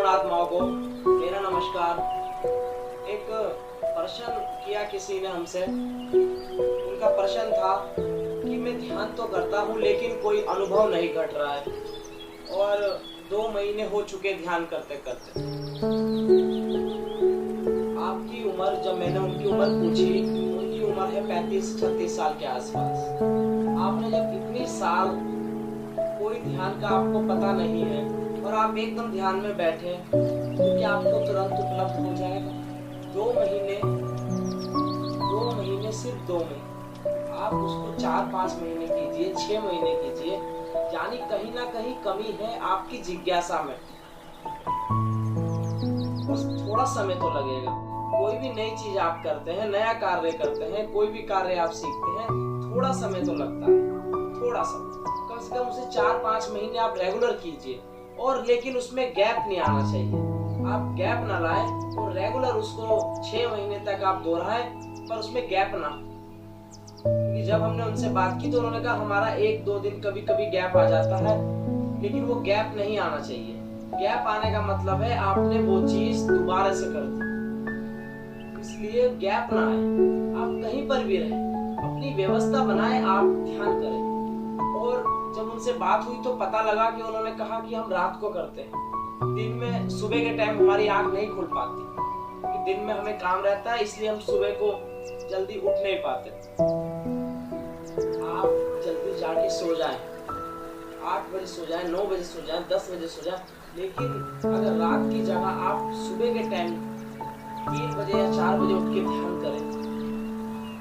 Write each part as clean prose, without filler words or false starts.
आत्माओं को मेरा नमस्कार। एक प्रश्न किया किसी ने हमसे। उनका प्रश्न था कि मैं ध्यान तो करता हूँ लेकिन कोई अनुभव नहीं घट रहा है, और 2 महीने हो चुके ध्यान करते करते। आपकी उम्र, जब मैंने उनकी उम्र पूछी, उनकी उम्र है 35-36 साल के आसपास। आपने जब इतनी साल कोई ध्यान का आपको पता नहीं है और आप एकदम ध्यान में बैठे, तो क्या आपको तुरंत उपलब्ध हो जाएगा? 2 महीने, 2 महीने, सिर्फ 2 महीने। आप उसको 4-5 महीने कीजिए, 6 महीने कीजिए, यानी कहीं ना कहीं कमी है आपकी जिज्ञासा में। बस थोड़ा समय तो लगेगा। कोई भी नई चीज आप करते हैं, नया कार्य करते हैं, कोई भी कार्य आप सीखते हैं, थोड़ा समय तो लगता है। थोड़ा समय, कम से कम उसे 4-5 महीने आप रेगुलर कीजिए, और लेकिन उसमें गैप नहीं आना चाहिए। आप गैप ना लाएं और रेगुलर उसको 6 महीने तक आप दोहराएं, पर उसमें गैप ना। क्योंकि जब हमने उनसे बात की तो उन्होंने कहा हमारा 1-2 दिन कभी कभी गैप आ जाता है, लेकिन वो गैप नहीं आना चाहिए। गैप आने का मतलब है आपने वो चीज दोबारा से कर दी, इसलिए गैप ना आए। आप कहीं पर भी रहें, अपनी व्यवस्था बनाएं, आप ध्यान करें। और जब उनसे बात हुई तो पता लगा कि उन्होंने कहा कि हम रात को करते हैं। दिन में, सुबह के टाइम हमारी आंख नहीं खुल पाती, क्योंकि दिन में हमें काम रहता है, इसलिए हम सुबह को जल्दी उठ नहीं पाते। आप जल्दी जाके सो जाएं, 8 बजे सो जाएं, 9 बजे सो जाएं, 10 बजे सो जाएं, लेकिन अगर रात की जगह आप सुबह के टाइम 3 बजे या 4 बजे उठ के ध्यान करें,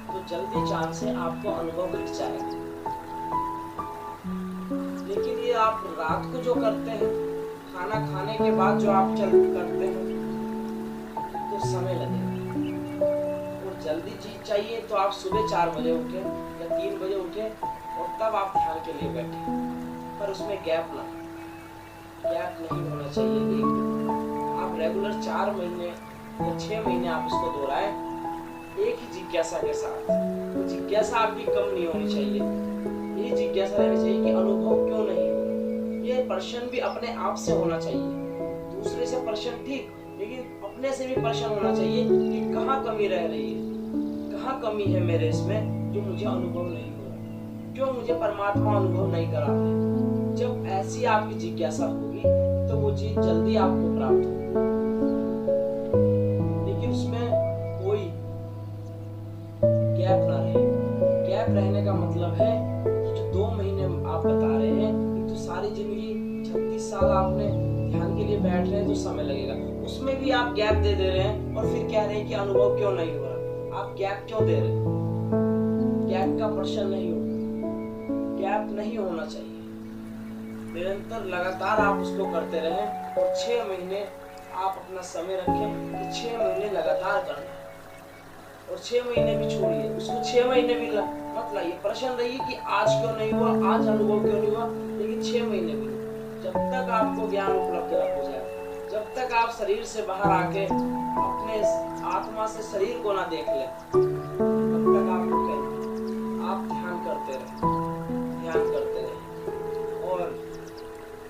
तो जल्दी चांस से आपको अनुभव मिल जाएगा। लेकिन ये आप रात को जो करते हैं, खाना खाने के बाद जो आप करते हैं, तो समय लगेगा। और जल्दी चीज चाहिए तो आप सुबह 4 बजे उठे या 3 बजे उठे और तब आप ध्यान के लिए बैठे, पर उसमें गैप नहीं होना चाहिए। एक दिन आप रेगुलर 4 महीने या 6 महीने आप उसको दोहराएं, एक ही जिज्ञासा के साथ। वो जिज्ञासा आपकी कम नहीं होनी चाहिए। ये जिज्ञासा रहनी चाहिए कि अनुभव क्यों नहीं हो रहा। ये प्रश्न भी अपने आप से होना चाहिए। दूसरे से प्रश्न ठीक, लेकिन अपने से भी प्रश्न होना चाहिए कि कहाँ कमी रह रही है, कहाँ कमी है मेरे इसमें जो मुझे अनुभव नहीं हो रहा, क्यों मुझे परमात्मा अनुभव नहीं करा है। जब ऐसी आपकी जिज्ञासा होगी तो वो चीज जल्दी आपको प्राप्त होगी। लेकिन उसमें कोई गैप ना रहे। गैप रहने का मतलब है कि जो 2 महीने आप बता रहे हैं, तो सारी जिंदगी 36 साल आपने ध्यान के लिए बैठ रहे हैं, तो समय लगेगा। उसमें भी आप गैप दे रहे हैं और फिर कह रहे हैं कि अनुभव क्यों नहीं हो रहा। आप गैप क्यों दे रहे हैं? गैप का प्रश्न नहीं हो, गैप नहीं होना चाहिए। निरंतर लगातार आप उसको करते रहें, और 6 महीने आप अपना समय रखें कि 6 महीने लगातार करना है, और 6 महीने भी छोड़िए, उसको 6 महीने भी मत लाइए। प्रश्न रहिए कि आज क्यों नहीं हुआ, आज अनुभव क्यों नहीं हुआ, लेकिन 6 महीने भी। जब तक आपको ज्ञान उपलब्ध न हो जाए, जब तक आप शरीर से बाहर आके अपने आत्मा से शरीर को ना देख ले, तब तक आप रुकें। आप ध्यान करते रहें, ध्यान करते रहें, और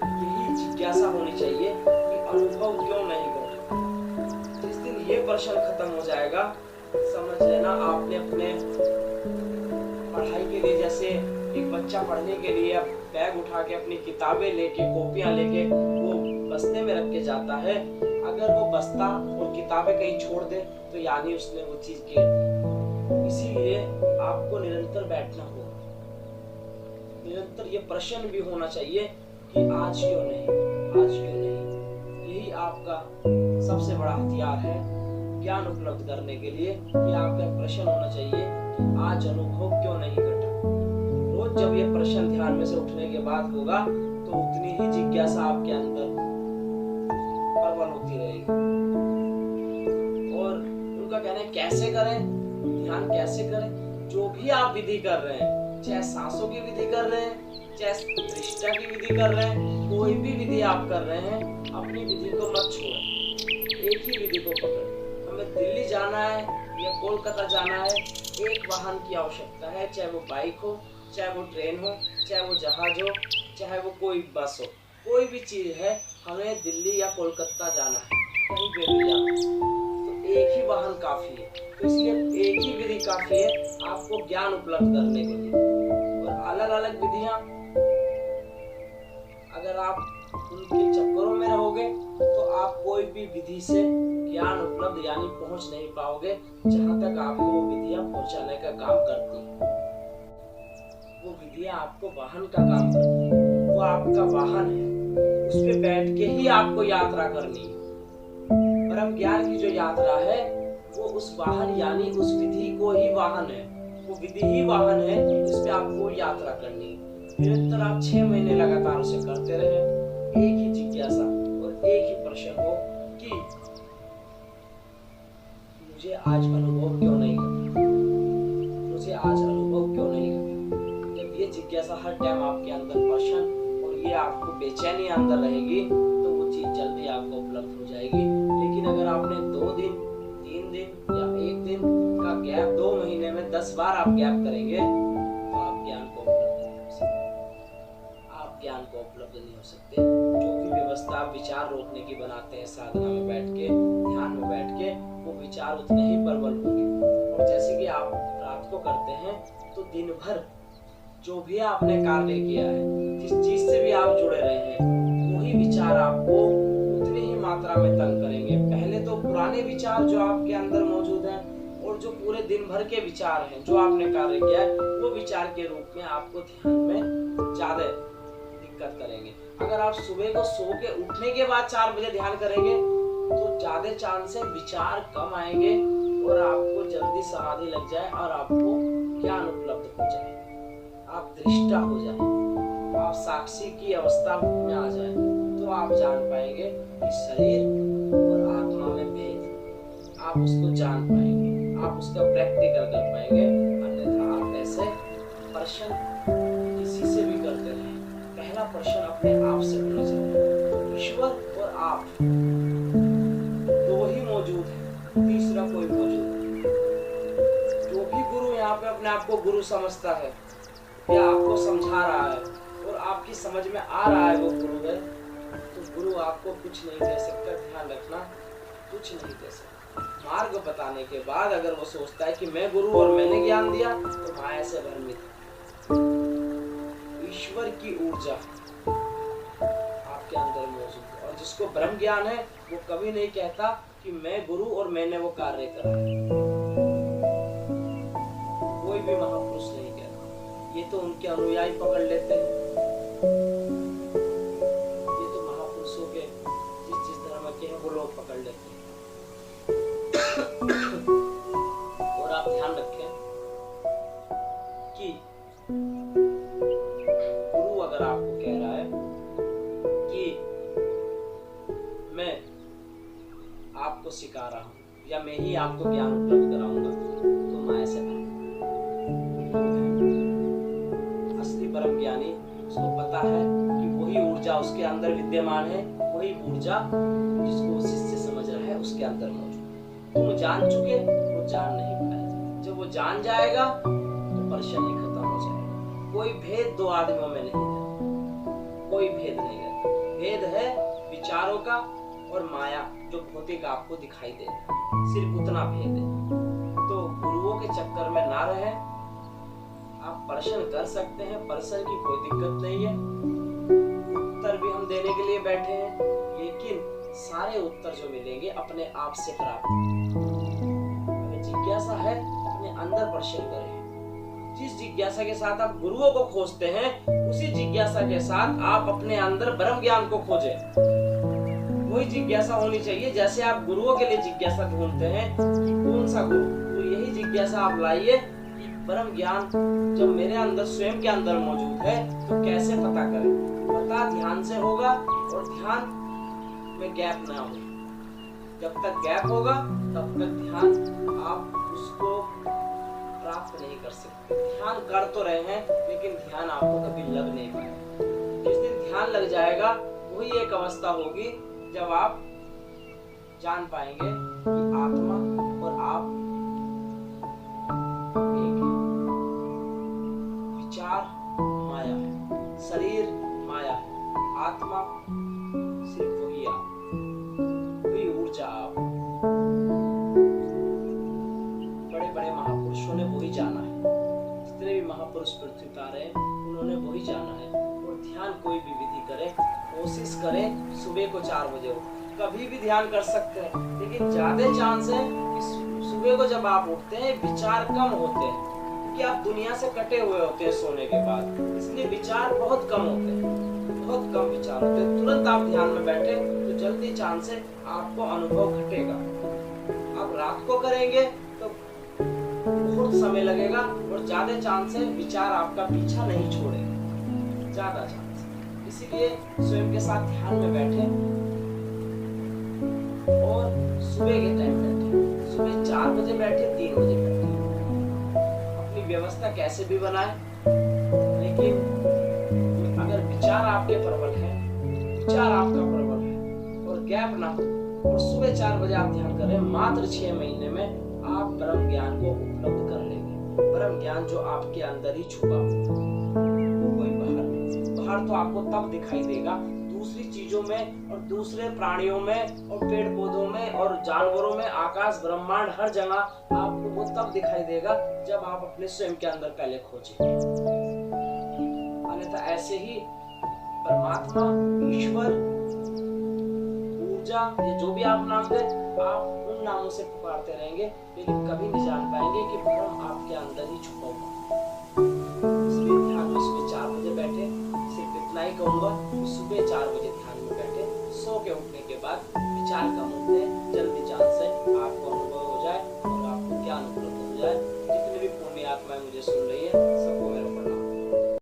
यही जिज्ञासा होनी चाहिए कि अनुभव क्यों नहीं घटा। जिस दिन ये प्रश्न खत्म हो जाएगा, समझ लेना आपने अपने पढ़ाई के लिए, जैसे एक बच्चा पढ़ने के लिए बैग उठा के अपनी किताबें लेके, कॉपियां लेके वो बस्ते में रख के जाता है, अगर वो बस्ता और किताबें कहीं छोड़ दे तो यानी उसने वो चीज गिर दी। इसीलिए आपको निरंतर बैठना होगा। निरंतर ये प्रश्न भी होना चाहिए कि आज क्यों नहीं, आज क्यों नहीं। यही आपका सबसे बड़ा हथियार है ज्ञान उपलब्ध करने के लिए, कि आपका प्रश्न होना चाहिए कि आज अनुभव क्यों नहीं घटा। रोज जब ये प्रश्न ध्यान में से उठने के बाद होगा, तो उतनी ही जिज्ञासा आपके अंदर प्रबल होती रहेगी। और उनका कहना है कैसे करें ध्यान, कैसे करें। जो भी आप विधि कर रहे हैं, चाहे सांसों की विधि कर रहे हैं, चाहे निष्ठा की विधि कर रहे हैं, कोई भी विधि आप कर रहे हैं, अपनी विधि को मत छोड़ें, एक ही विधि को पकड़ें। हमें दिल्ली जाना है या कोलकाता जाना है, एक वाहन की आवश्यकता है, चाहे वो बाइक हो, चाहे वो ट्रेन हो, चाहे वो जहाज हो, चाहे वो कोई बस हो, कोई भी चीज है, हमें दिल्ली या कोलकाता जाना है, कहीं पे भी जाना है, तो एक ही वाहन काफी है। तो इसलिए एक ही विधि काफी है आपको ज्ञान उपलब्ध करने के लिए। और अलग अलग विधियां, अगर आप उनके चक्करों में रहोगे तो आप कोई भी विधि से ज्ञान उपलब्ध यानी पहुंच नहीं पाओगे, जहां तक आपको वो विधियां पहुंचाने का काम करती हैं। वो विधियां आपको वाहन का काम करती हैं, वो आपका वाहन है, उस पे बैठ के ही आपको यात्रा करनी है। परम ज्ञान की जो यात्रा है वो उस वाहन यानी उस विधि को ही वाहन है, वो विधि ही वाहन है, इस पे आपको यात्रा करनी है। निरंतर आप 6 महीने लगातार उसे करते रहे, एक ही जिज्ञासा और एक ही प्रश्न हो कि मुझे आज अनुभव क्यों नहीं होता, मुझे आज अनुभव क्यों नहीं होता। जब ये जिज्ञासा हर टाइम आपके अंदर प्रश्न और ये आपको बेचैनी अंदर रहेगी तो वो चीज जल्दी आपको उपलब्ध हो जाएगी। लेकिन अगर आपने 2 दिन 3 दिन या 1 दिन का गैप, 2 महीने में 10 बार आप गैप करेंगे तो आप ज्ञान को उपलब्ध नहीं हो सकते। आप ज्ञान को उपलब्ध नहीं हो सकते। जो भी व्यवस्था आप विचार रोकने की बनाते हैं साधना में बैठ के, ध्यान में बैठ के, वो विचार उतने ही प्रबल होंगे। और जैसे कि आप रात को करते हैं तो दिन भर जो भी आपने कार्य किया है, जिस चीज से भी आप जुड़े रहे हैं, वही विचार आपको उतनी ही मात्रा में तंग करेंगे। पहले तो पुराने विचार जो आपके अंदर मौजूद हैं और जो पूरे दिन भर के विचार हैं जो आपने कार्य किया है, वो विचार के रूप में आपको ध्यान में ज्यादा दिक्कत करेंगे। अगर आप सुबह को सो के उठने के बाद 4 बजे ध्यान करेंगे तो ज्यादा चांस है विचार कम आएंगे और आपको जल्दी समाधि लग जाए और आपको ज्ञान उपलब्ध हो जाए, आप दृष्टा हो जाए, आप साक्षी की अवस्था में आ जाए, तो आप जान पाएंगे कि शरीर और आत्मा में भेद, आप उसको जान पाएंगे, आप उसका प्रैक्टिकल कर पाएंगे। अन्यथा आप ऐसे प्रश्न किसी से भी करते रहे। पहला प्रश्न अपने आप से होना चाहिए, ईश्वर और आप दो ही मौजूद है, तीसरा कोई मौजूद नहीं। जो भी गुरु यहाँ पे अपने आप को गुरु समझता है या आपको समझा रहा है और आपकी समझ में आ रहा है वो गुरु है, तो गुरु आपको कुछ नहीं दे सकता। ध्यान रखना, कुछ नहीं दे सकता। मार्ग बताने के बाद अगर वो सोचता है कि मैं गुरु और मैंने ज्ञान दिया, तो माया से भ्रमित है। ईश्वर की ऊर्जा आपके अंदर मौजूद है, और जिसको ब्रह्म ज्ञान है वो कभी नहीं कहता कि मैं गुरु और मैंने वो कार्य करा। कोई भी महापुरुष नहीं कहता, ये तो उनके अनुयायी पकड़ लेते हैं। ये तो महापुरुषों के जिस धर्म के हैं वो लोग पकड़ लेते हैं। और आप ध्यान रखें कि गुरु अगर आपको कह रहा है कि मैं आपको सिखा रहा हूं या मैं ही आपको ज्ञान उपलब्ध कराऊंगा, तो माया से असली परम ज्ञानी, उसको पता है कि वही ऊर्जा उसके अंदर विद्यमान है, वही ऊर्जा जिसको शिष्य समझ रहा है उसके अंदर मौजूद। तुम जान चुके, वो जान नहीं पाएगा। जब वो जान जाएगा तो परेशानी खत्म हो जाएगा। कोई भेद दो आदमियों में नहीं है, कोई भेद नहीं है। भेद है विचारों का और माया जो भौतिक आपको दिखाई दे रहा है, सिर्फ उतना भेद है। तो गुरुओं के चक्कर में ना रहे। आप प्रश्न कर सकते हैं, प्रश्न की कोई दिक्कत नहीं है। उत्तर भी हम देने के लिए बैठे हैं, लेकिन सारे उत्तर जो मिलेंगे अपने आप से प्राप्त। अगर जिज्ञासा है, अपने अंदर प्रश्न करें। जिस जिज्ञासा के साथ आप गुरुओं को खोजते हैं, उसी जिज्ञासा के साथ आप अपने अंदर ब्रह्म ज्ञान को खोजें। वही जिज्ञासा होनी चाहिए। जैसे आप गुरुओं के लिए जिज्ञासा ढूंढते हैं कि कौन सा गुरु, तो यही जिज्ञासा आप लाइए कि ब्रह्म ज्ञान जब मेरे अंदर स्वयं के अंदर मौजूद है तो कैसे पता करें। पता ध्यान से होगा और ध्यान में गैप ना हो। जब तक गैप होगा तब तक ध्यान आप उसको प्राप्त नहीं कर सकते। ध्यान कर तो रहे हैं लेकिन ध्यान आपको कभी लग नहीं पाएगा। जिस दिन ध्यान लग जाएगा वही एक अवस्था होगी जब आप जान पाएंगे कि आत्मा और आप एक हैं। विचार माया है, शरीर माया है, आत्मा महापुरुष पृथ्वी पर आ रहे हैं उन्होंने वही जाना है। और ध्यान कोई भी विधि करे, कोशिश करें सुबह को 4 बजे हो, कभी भी ध्यान कर सकते हैं, लेकिन ज्यादा चांस है कि सुबह को जब आप उठते हैं विचार कम होते हैं, क्योंकि आप दुनिया से कटे हुए होते हैं सोने के बाद, इसलिए विचार बहुत कम होते हैं, बहुत कम विचार होते हैं। तुरंत आप ध्यान में बैठे तो जल्दी चांस है आपको अनुभव घटेगा। आप रात को करेंगे तो बहुत समय लगेगा और ज्यादा चांस है विचार आपका पीछा नहीं छोड़ेगा, ज्यादा चांस। इसीलिए स्वयं के साथ ध्यान में बैठे और सुबह के टाइम बैठे, सुबह 4 बजे बैठे, 3 बजे बैठे, अपनी व्यवस्था कैसे भी बनाए, लेकिन अगर विचार आपके प्रबल है, विचार आपका प्रबल है और गैप ना हो और सुबह 4 बजे आप ध्यान करें, मात्र 6 महीने में आप ब्रह्म ज्ञान को उपलब्ध कर लेंगे। ब्रह्म ज्ञान जो आपके अंदर ही छुपा हुआ, कोई बाहर नहीं। बाहर तो आपको तब दिखाई देगा दूसरी चीजों में और दूसरे प्राणियों में और पेड़ पौधों में और जानवरों में, आकाश ब्रह्मांड हर जगह आपको वो तब दिखाई देगा जब आप अपने स्वयं के अंदर पहले खोजेंगे। अन्यथा ऐसे ही परमात्मा, ईश्वर, ऊर्जा, ये जो भी आप नाम दें, आप उन नामों से पुकारते रहेंगे, लेकिन कभी नहीं जान पाएंगे कि ब्रह्म आपके अंदर ही छुपा हुआ। इसलिए ध्यान में सुबह 4 बजे बैठे, सिर्फ इतना ही कहूंगा, सुबह 4 बजे ध्यान में बैठे, सो के उठने के बाद विचार कम होते हैं, जल्दी